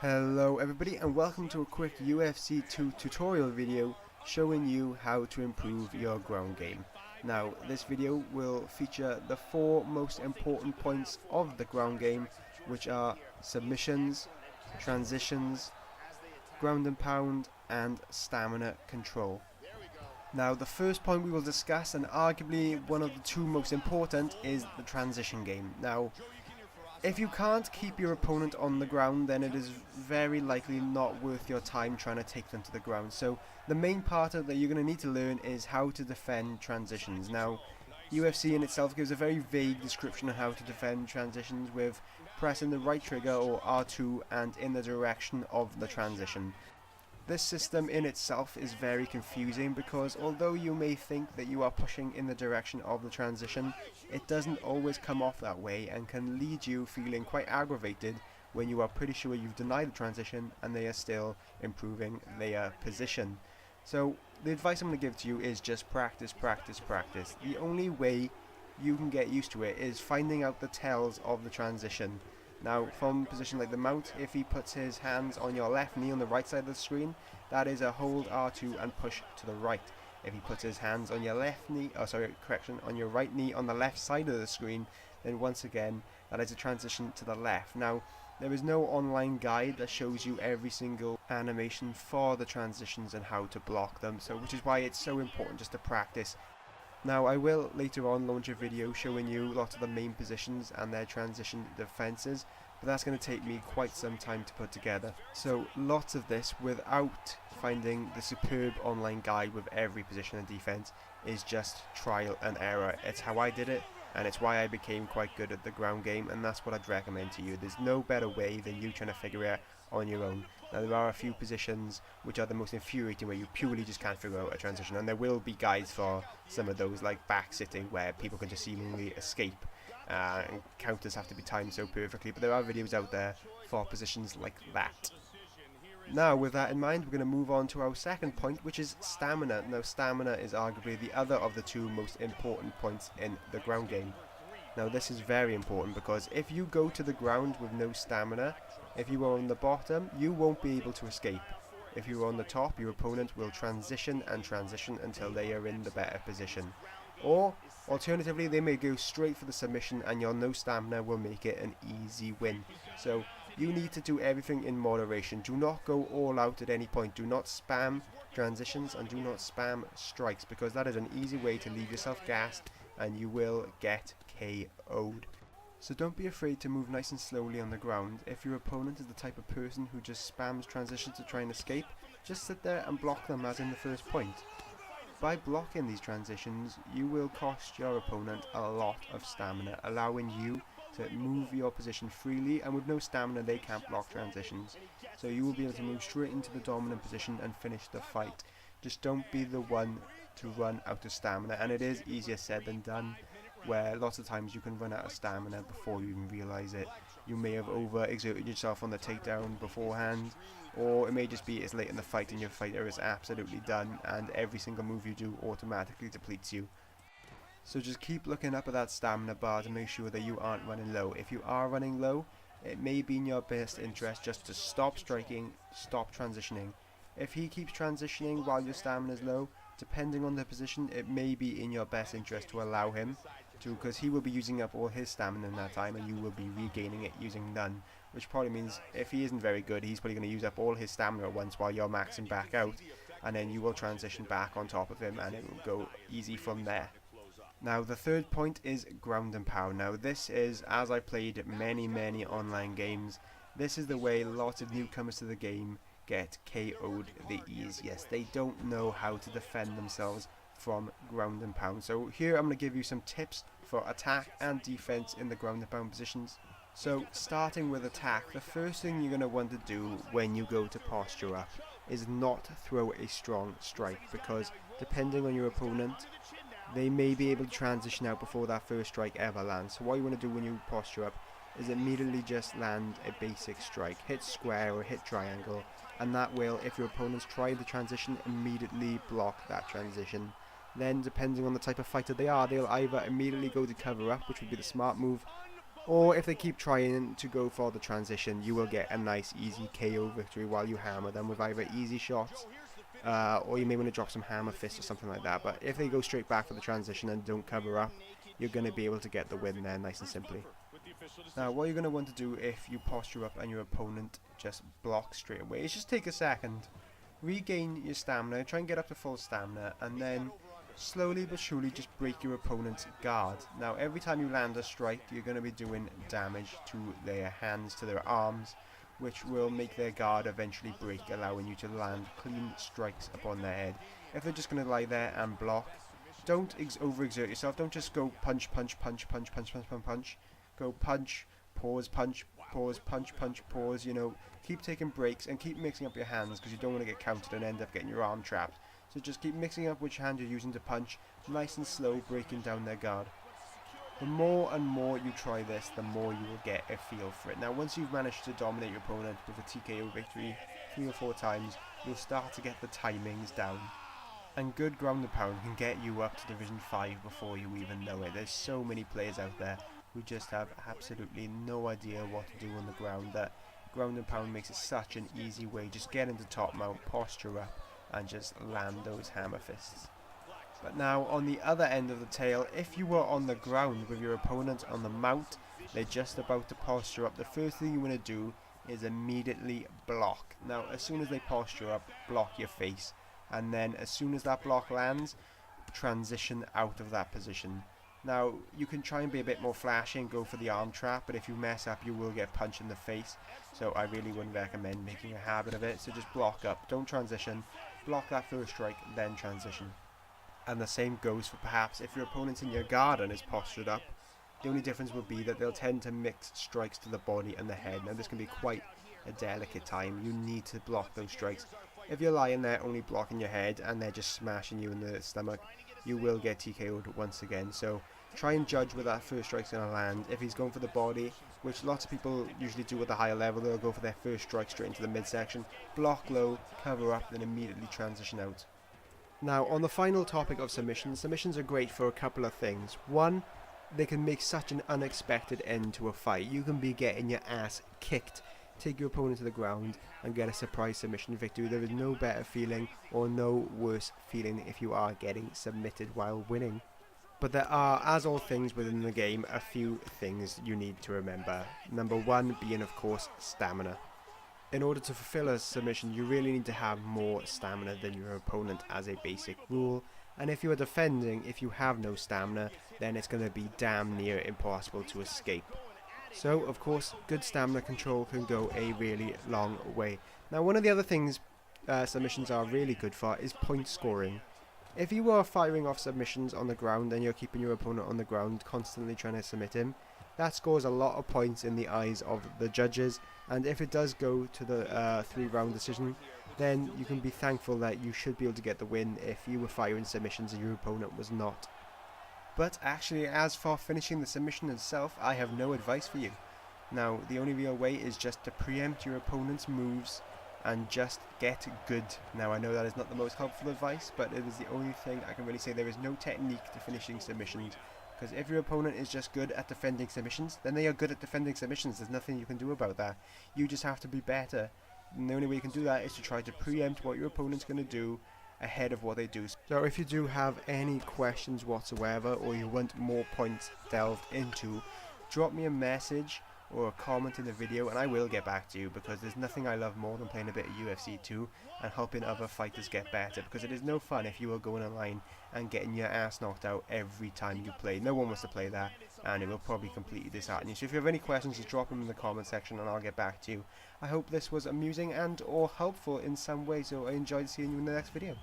Hello everybody and welcome to a quick UFC2 tutorial video showing you how to improve your ground game. Now this video will feature the 4 most important points of the ground game, which are submissions, transitions, ground and pound and stamina control. Now the first point we will discuss, and arguably one of the 2 most important, is the transition game. Now if you can't keep your opponent on the ground, then it is very likely not worth your time trying to take them to the ground. So the main part of that you're going to need to learn is how to defend transitions. Now UFC in itself gives a very vague description of how to defend transitions, with pressing the right trigger or R2 and in the direction of the transition. This system in itself is very confusing because although you may think that you are pushing in the direction of the transition, it doesn't always come off that way and can lead you feeling quite aggravated when you are pretty sure you've denied the transition and they are still improving their position. So the advice I'm going to give to you is just practice, practice, practice. The only way you can get used to it is finding out the tells of the transition. Now from a position like the mount, if he puts his hands on your left knee on the right side of the screen, that is a hold R2 and push to the right. If he puts his hands on your left knee, on your right knee on the left side of the screen, then once again that is a transition to the left. Now there is no online guide that shows you every single animation for the transitions and how to block them, so which is why it's so important just to practice. Now I will later on launch a video showing you lots of the main positions and their transition defenses, but that's going to take me quite some time to put together. So lots of this without finding the superb online guide with every position and defense is just trial and error. It's how I did it, and it's why I became quite good at the ground game, and that's what I'd recommend to you. There's no better way than you trying to figure it out on your own. Now there are a few positions which are the most infuriating where you purely just can't figure out a transition, and there will be guides for some of those, like back sitting, where people can just seemingly escape and counters have to be timed so perfectly, but there are videos out there for positions like that. Now with that in mind, we're going to move on to our second point, which is stamina. Now stamina is arguably the other of the 2 most important points in the ground game. Now this is very important because if you go to the ground with no stamina, if you are on the bottom, you won't be able to escape. If you are on the top, your opponent will transition and transition until they are in the better position. Or alternatively, they may go straight for the submission and your no stamina will make it an easy win. So you need to do everything in moderation. Do not go all out at any point. Do not spam transitions and do not spam strikes, because that is an easy way to leave yourself gassed and you will get KO'd. So don't be afraid to move nice and slowly on the ground. If your opponent is the type of person who just spams transitions to try and escape, just sit there and block them as in the first point. By blocking these transitions, you will cost your opponent a lot of stamina, allowing you to move your position freely, and with no stamina they can't block transitions. So you will be able to move straight into the dominant position and finish the fight. Just don't be the one to run out of stamina, and it is easier said than done, where lots of times you can run out of stamina before you even realise it. You may have over-exerted yourself on the takedown beforehand, or it may just be it's late in the fight and your fighter is absolutely done and every single move you do automatically depletes you. So just keep looking up at that stamina bar to make sure that you aren't running low. If you are running low, it may be in your best interest just to stop striking, stop transitioning. If he keeps transitioning while your stamina is low, depending on the position, it may be in your best interest to allow him to, because he will be using up all his stamina in that time and you will be regaining it using none, which probably means if he isn't very good, he's probably going to use up all his stamina at once while you're maxing back out, and then you will transition back on top of him and it will go easy from there. Now the third point is ground and pound. Now this is, as I played many online games, this is the way lots of newcomers to the game get KO'd the easiest. They don't know how to defend themselves from ground and pound. So here I'm going to give you some tips for attack and defense in the ground and pound positions. So starting with attack, the first thing you're going to want to do when you go to posture up is not throw a strong strike, because depending on your opponent, they may be able to transition out before that first strike ever lands. So what you want to do when you posture up is immediately just land a basic strike, hit square or hit triangle, and that will, if your opponents try the transition, immediately block that transition. Then depending on the type of fighter they are, they'll either immediately go to cover up, which would be the smart move, Or if they keep trying to go for the transition, you will get a nice easy KO victory while you hammer them with either easy shots, or you may want to drop some hammer fists or something like that. But if they go straight back for the transition and don't cover up, you're going to be able to get the win there nice and simply. Now what you're going to want to do if you posture up and your opponent just blocks straight away is just take a second, regain your stamina, try and get up to full stamina, and then slowly but surely just break your opponent's guard. Now every time you land a strike, you're going to be doing damage to their hands, to their arms, which will make their guard eventually break, allowing you to land clean strikes upon their head. If they're just going to lie there and block, don't overexert yourself. Don't just go punch, punch, punch, punch, punch, punch, punch, punch. Go punch, pause, punch, pause, punch, punch, pause. You know, keep taking breaks and keep mixing up your hands, because you don't want to get countered and end up getting your arm trapped. So just keep mixing up which hand you're using to punch, nice and slow, breaking down their guard. The more and more you try this, the more you will get a feel for it. Now once you've managed to dominate your opponent with a TKO victory 3 or 4 times, you'll start to get the timings down. And good ground and pound can get you up to Division 5 before you even know it. There's so many players out there who just have absolutely no idea what to do on the ground. That ground and pound makes it such an easy way. Just get into top mount, posture up, and just land those hammer fists. But now on the other end of the tail, if you were on the ground with your opponent on the mount, they're just about to posture up, the first thing you want to do is immediately block. Now as soon as they posture up, block your face, and then as soon as that block lands, transition out of that position. Now you can try and be a bit more flashy and go for the arm trap, but if you mess up you will get punched in the face, so I really wouldn't recommend making a habit of it. So just block up, don't transition, block that first strike, then transition. And the same goes for perhaps if your opponent's in your guard and is postured up. The only difference would be that they'll tend to mix strikes to the body and the head. Now this can be quite a delicate time. You need to block those strikes. If you're lying there only blocking your head and they're just smashing you in the stomach, you will get TKO'd once again. So try and judge where that first strike's going to land. If he's going for the body, which lots of people usually do at the higher level, they'll go for their first strike straight into the midsection, block low, cover up, then immediately transition out. Now on the final topic of submissions, submissions are great for a couple of things. One, they can make such an unexpected end to a fight. You can be getting your ass kicked, take your opponent to the ground and get a surprise submission victory. There is no better feeling or no worse feeling if you are getting submitted while winning. But there are, as all things within the game, a few things you need to remember. Number one being, of course, stamina. In order to fulfill a submission, you really need to have more stamina than your opponent as a basic rule. And if you are defending, if you have no stamina, then it's going to be damn near impossible to escape. So, of course, good stamina control can go a really long way. Now, one of the other things submissions are really good for is point scoring. If you are firing off submissions on the ground and you're keeping your opponent on the ground, constantly trying to submit him, that scores a lot of points in the eyes of the judges. And if it does go to the 3-round decision, then you can be thankful that you should be able to get the win if you were firing submissions and your opponent was not. But actually, as for finishing the submission itself, I have no advice for you. Now, the only real way is just to preempt your opponent's moves and just get good. Now, I know that is not the most helpful advice, but it is the only thing I can really say. There is no technique to finishing submissions, because if your opponent is just good at defending submissions, then they are good at defending submissions. There's nothing you can do about that. You just have to be better. And the only way you can do that is to try to preempt what your opponent's going to do ahead of what they do. So if you do have any questions whatsoever, or you want more points delved into, drop me a message or a comment in the video and I will get back to you, because there's nothing I love more than playing a bit of UFC2 and helping other fighters get better, because it is no fun if you are going online and getting your ass knocked out every time you play. No one wants to play that, and it will probably completely dishearten you. So if you have any questions, just drop them in the comment section and I'll get back to you. I hope this was amusing and or helpful in some way, so I enjoyed seeing you in the next video.